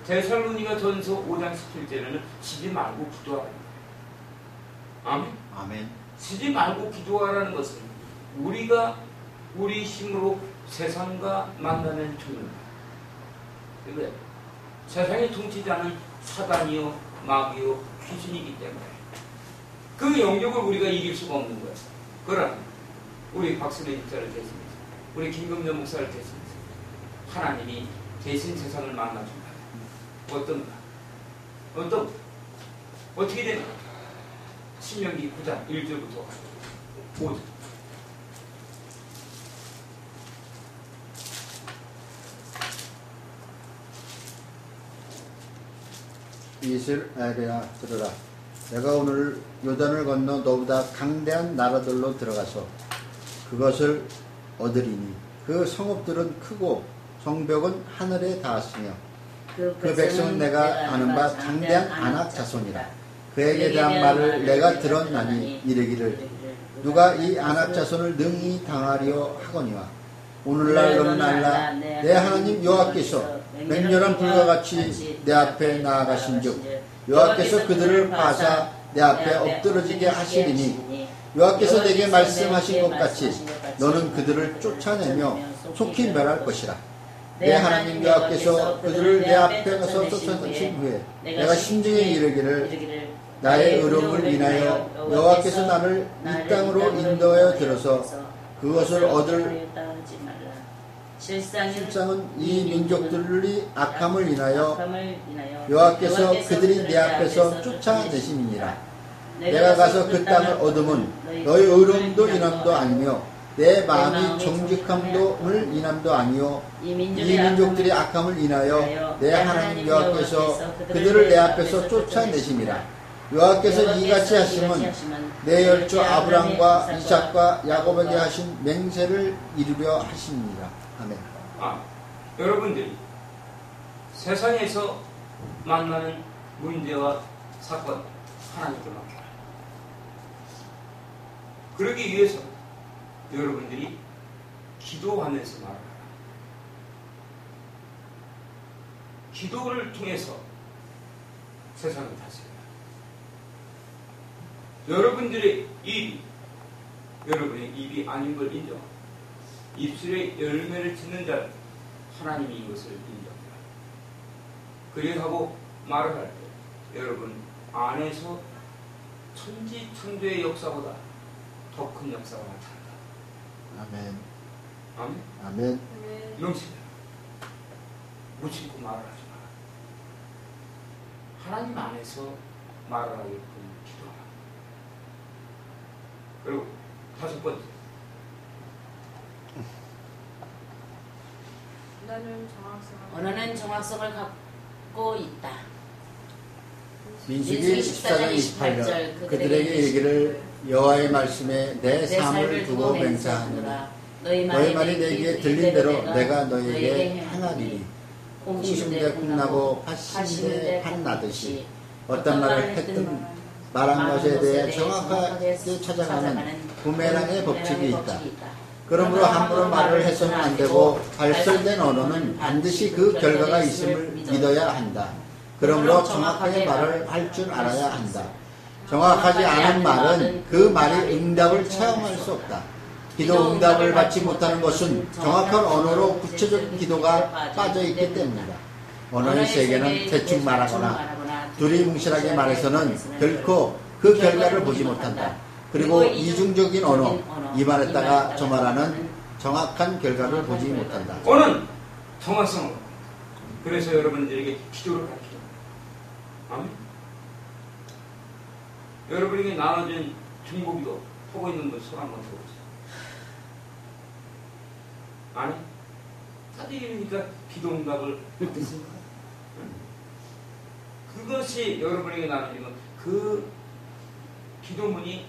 데살로니가 전서 5장 17절에는 지지 말고 기도하라. 아멘. 지지 말고 기도하라는 것은 우리가 우리 힘으로 세상과 만나는 중입니다. 왜? 세상의 통치자는 사단이요 마귀요 귀신이기 때문에 그 영역을 우리가 이길 수가 없는 거예요. 그러나 우리 박순애 집사를 대신해서 우리 김금전 목사를 대신해서 하나님이 대신 세상을 만나준다. 어떤가? 어떻게 되나? 신명기 9장 1절부터 5절. 이스라엘아 들으라. 내가 오늘 요단을 건너 너보다 강대한 나라들로 들어가서 그것을 얻으리니 그 성읍들은 크고 성벽은 하늘에 닿았으며 그 백성은 내가 아는 바 장대한 아낙 자손이라. 그에게 대한 말을 내가 들었나니 이르기를 누가 이 아낙 자손을 능히 당하려 하거니와 오늘날 너는 알라 내 하나님 여호와께서 맹렬한 불과 같이 내 앞에 나아가신즉 여호와께서 그들을 파사 내 앞에 엎드러지게 하시리니 여호와께서 내게 말씀하신 것 같이 너는 그들을 쫓아내며 속히 멸할 것이라. 내 하나님 여호와께서 그들을 내 앞에서 쫓아내신 후에 내가 심중에 이르기를 나의 의로움을 인하여 여호와께서 나를 이 땅으로 인도하여 들어서 그것을 얻을 실상은 이 민족들이 악함을 인하여 여호와께서 그들이 내 앞에서 쫓아내심이니라. 내가 가서 그 땅을 얻으면 너희 의로움도 인함도 아니며 내 마음이 정직함을 인함도 아니요 이 민족들이 악함을 인하여 내 하나님 여호와께서 그들을 내 앞에서 쫓아내심이라. 여호와께서 이같이 하시면 내 열조 아브람과 이삭과 야곱에게 하신 맹세를 이루려 하십니다. 아멘. 여러분들이 세상에서 만나는 문제와 사건 하나님께 맡겨라. 그러기 위해서 여러분들이 기도하면서 말하라. 기도를 통해서 세상을 다스려라. 여러분들의 입이 여러분의 입이 아닌 걸 인정하라. 입술에 열매를 짓는 자는 하나님이 이것을 인정하라. 그리하고 말을 할 때 여러분 안에서 천지창조의 역사보다 더 큰 역사가 나타난다. 아멘. 아멘. 아멘. 명심해. 무심코 말을 하지 마라. 하나님 안에서 말을 하게끔 기도하라. 그리고 다섯 번째. 언어는 정확성을 갖고 있다. 민수기 14장 28절 그들에게 이르기를 여호와의 말씀에 내 삶을 두고 맹세하노라. 너희 말이 내게 들린 대로 내가 너희에게 행하리니 콩심대 콩나고 팥심대 팥나듯이 어떤 말을 했든 말한 것에 대해 정확하게 찾아가는 부메랑의 법칙이 있다. 그러므로 함부로 말을 해서는 안 되고 발설된 언어는 반드시 그 결과가 있음을 믿어야 한다. 그러므로 정확하게 말을 할 줄 알아야 한다. 정확하지 않은 말은 그 말이 응답을 체험할 수 없다. 기도 응답을 받지 못하는 것은 정확한 언어로 구체적 기도가 빠져있기 때문이다. 언어의 세계는 대충 말하거나 두리뭉실하게 말해서는 결코 그 결과를 보지 못한다. 그리고 이중적인 언어, 이 말했다가 저 말하는 정확한 결과를 보지 못한다. 언어는 정확성으로. 그래서 여러분들에게 기도를 가르쳐요. 아멘. 여러분에게 나눠진 중고기도 보고 있는 분 손 한번 들어보세요. 아니, 사드리니까 기도 응답을 받겠습니까? 그것이 여러분에게 나눠지면 그 기도문이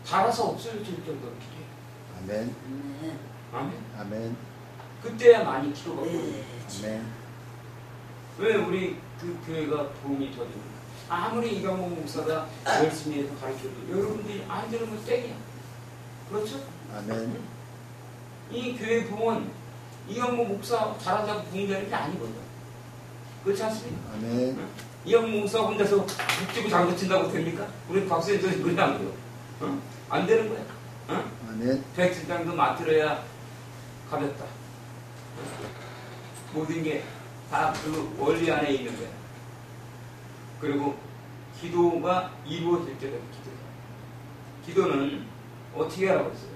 닳아서 없어질 정도로 기도해요. 아멘. 아멘. 아멘. 그때야 많이 기도가 오거든요. 아멘. 왜 우리 그 교회가 도움이 더 됩니까? 아무리 이강모 목사가 열심히 해서 가르쳐도 여러분들이 안 들으면 땡이야. 그렇죠? 아멘. 이 교회 부흥은 이강모 목사 잘한다고 부흥되는 게 아니거든. 그렇지 않습니까? 아멘. 이강모 목사 혼자서 북지고 장구 친다고 됩니까? 우리 박수현전이 그래 안 돼요. 안 되는 거야. 아멘. 백실장도 맡들어야 가볍다. 모든 게 다 그 원리 안에 있는 거야. 그리고 기도가 이루어질 때가 기도야. 기도는 어떻게 하라고 했어요?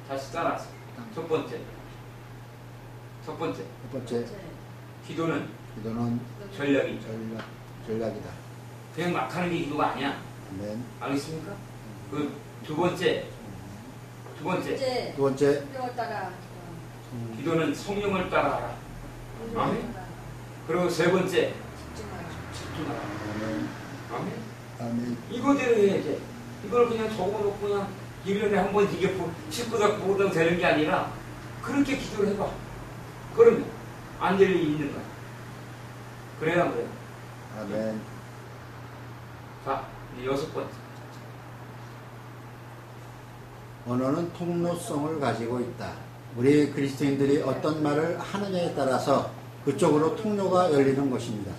다시 따라서. 첫 번째. 첫 번째. 기도는 기도는 전략이죠. 전략이다. 그냥 막 하는 게 기도가 아니야. 아멘. 알겠습니까? 그 두 번째. 두 번째. 성경을 따라. 기도는 성령을 따라하라. 아멘. 그리고 세 번째. 집중하라. 아멘. 아멘. 아멘. 이거대로 해야지. 이걸 그냥 적어놓고 그냥 1년에 한 번 이게 식구가 보고도 되는 게 아니라 그렇게 기도를 해봐. 그러면 안 될 일이 있는 거야. 그래야 안 그래요? 아멘. 자, 이제 여섯 번째. 언어는 통로성을 가지고 있다. 우리 그리스도인들이 어떤 말을 하느냐에 따라서 그쪽으로 통로가 열리는 것입니다.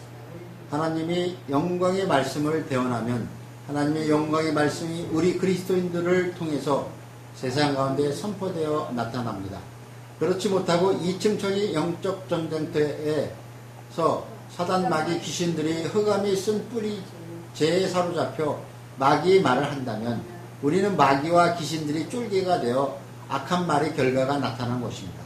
하나님이 영광의 말씀을 대언하면 하나님의 영광의 말씀이 우리 그리스도인들을 통해서 세상 가운데 선포되어 나타납니다. 그렇지 못하고 이층천이 영적 전쟁터에서 사단 마귀 귀신들이 흑암이 쓴 뿌리 재에 사로잡혀 마귀의 말을 한다면 우리는 마귀와 귀신들이 쫄개가 되어 악한 말의 결과가 나타난 것입니다.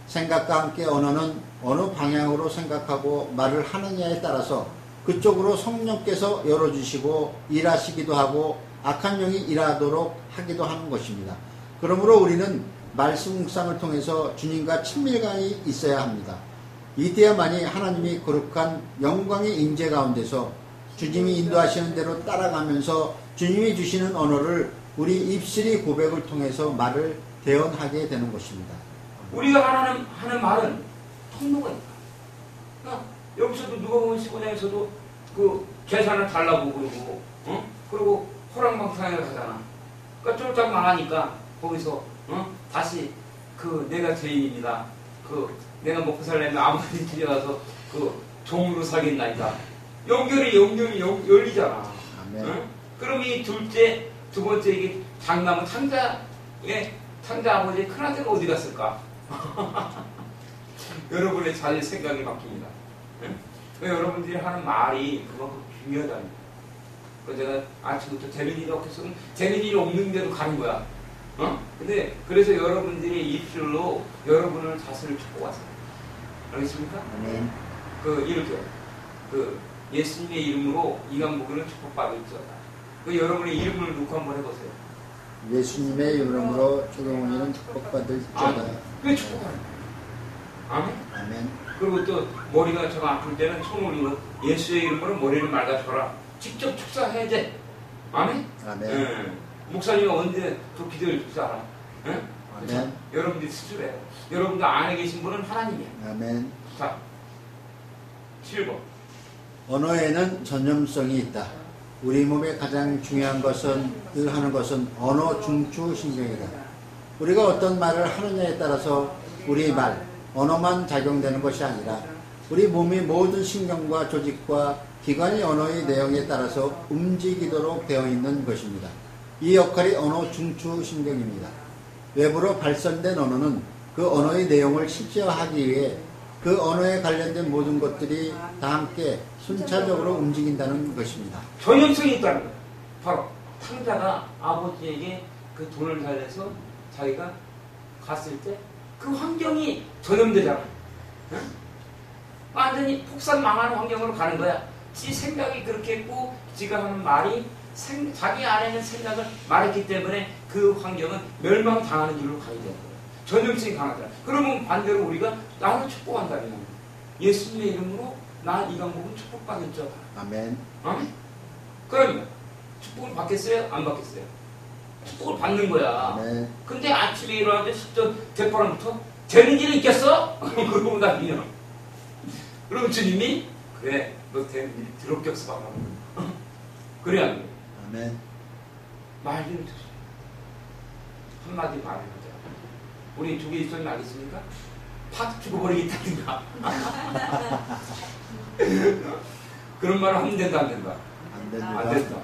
생각과 함께 언어는 어느 방향으로 생각하고 말을 하느냐에 따라서 그쪽으로 성령께서 열어주시고 일하시기도 하고 악한 영이 일하도록 하기도 하는 것입니다. 그러므로 우리는 말씀 묵상을 통해서 주님과 친밀감이 있어야 합니다. 이때야만이 하나님이 거룩한 영광의 임재 가운데서 주님이 인도하시는 대로 따라가면서 주님이 주시는 언어를 우리 입술의 고백을 통해서 말을 대언하게 되는 것입니다. 우리가 하는 말은 통로가 있다. 여기서도 누가 보면 15장에서도 그 계산을 달라고 그러고, 그리고 호랑방탕에 가잖아. 그러니까 쫄딱 망하니까 거기서 다시 그 내가 죄인입니다. 그 내가 먹고 살려면 아버지 집에 가서 그 종으로 살겠나이다. 연결이 열리잖아. 아멘. 그럼 이 둘째, 두 번째 이게 장남은 탕자 아버지의 큰아들은 어디 갔을까? 여러분의 자녀 생각이 바뀝니다. 여러분들이 하는 말이 그만큼 중요하다는 거예요. 제가 아침부터 되는 일이 없겠으면 되는 일이 없는데도 가는 거야. 근데 그래서 여러분들이 입술로 여러분을 자신을 축복하세요. 알겠습니까? 아멘. 이렇게 예수님의 이름으로 이강복이는 축복받을지어다. 여러분의 이름을 놓고 한번 해보세요. 예수님의 이름으로 조동훈이는 축복받을지어다. 그게 축복하는 거예요. 아멘. 아멘. 그리고 또 머리가 좀 아플 때는 손 올리고 예수의 이름으로 머리를 맑아져라. 직접 축사해야 돼. 아멘. 아멘. 목사님이 언제 또 기도를 줄 줄 알아? 아멘. 여러분들이 수술해요. 여러분들 안에 계신 분은 하나님이야. 아멘. 자, 7번. 언어에는 전염성이 있다. 우리 몸에 가장 중요한 것은 하는 것은 언어 중추 신경이다. 우리가 어떤 말을 하느냐에 따라서 우리 말, 언어만 작용되는 것이 아니라 우리 몸의 모든 신경과 조직과 기관이 언어의 내용에 따라서 움직이도록 되어 있는 것입니다. 이 역할이 언어 중추 신경입니다. 외부로 발선된 언어는 그 언어의 내용을 실제화하기 위해 그 언어에 관련된 모든 것들이 다 함께 순차적으로 움직인다는 것입니다. 전염성이 있다는 거예요. 바로 탕자가 아버지에게 그 돈을 달래서 자기가 갔을 때 그 환경이 전염되잖아. 응? 완전히 폭삭 망하는 환경으로 가는 거야. 지 생각이 그렇게 했고 지가 하는 말이 자기 안에는 생각을 말했기 때문에 그 환경은 멸망당하는 길로 가야 되는 거야. 전염성이 강하더라. 그러면 반대로 우리가 나를 축복한다면 예수님의 이름으로 나 이강복은 축복받을지어다. 아멘. 아멘. 그러면 축복을 받겠어요? 안 받겠어요? 축복을 받는 거야. 아멘. 근데 아침에 일어나는데 십전 대바람부터 되는 일이 있겠어? 그러고 나면 그럼 주님이 그래 너 되는 일이 더럽게 없어 봐라. 그래야 안 돼. 아멘. 말 좀 주세요. 한마디 말을 하자. 우리 두 개 있으면 알겠습니까? 팍 죽어버리겠다든가. 그런 말을 하면 된다 안 된다? 안 된다. 안 된다.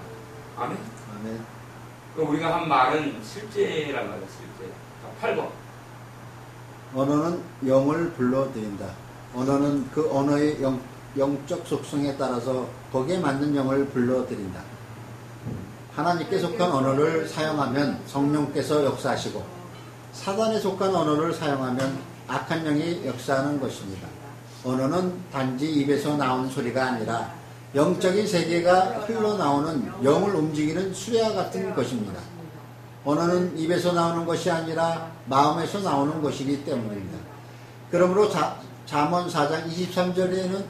아멘? 아멘. 그럼 우리가 한 말은 실제란 말이야. 실제. 자, 8번. 언어는 영을 불러들인다. 언어는 그 언어의 영적 속성에 따라서 거기에 맞는 영을 불러들인다. 하나님께 속한 언어를 사용하면 성령께서 역사하시고 사단에 속한 언어를 사용하면 악한 영이 역사하는 것입니다. 언어는 단지 입에서 나온 소리가 아니라 영적인 세계가 흘러나오는 영을 움직이는 수레와 같은 것입니다. 언어는 입에서 나오는 것이 아니라 마음에서 나오는 것이기 때문입니다. 그러므로 잠언 4장 23절에는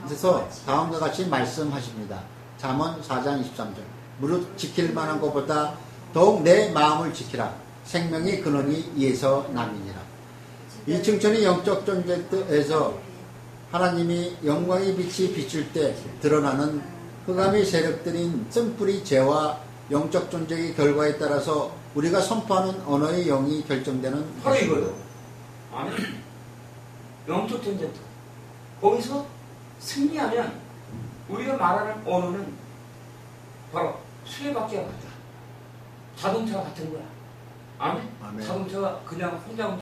다음과 같이 말씀하십니다. 잠언 4장 23절. 무릇 지킬 만한 것보다 더욱 내 마음을 지키라. 생명의 근원이 이에서 남이니라. 이 층천의 영적 존재에서 하나님이 영광의 빛이 비출 때 드러나는 흑암의 세력들인 쓴뿌리 죄와 영적 존재의 결과에 따라서 우리가 선포하는 언어의 영이 결정되는 바로 이거예요. 아멘. 영적 전쟁터. 거기서 승리하면 우리가 말하는 언어는 바로 수레바퀴와 같다. 자동차와 같은 거야. 아멘. 아멘. 자동차가 그냥 혼자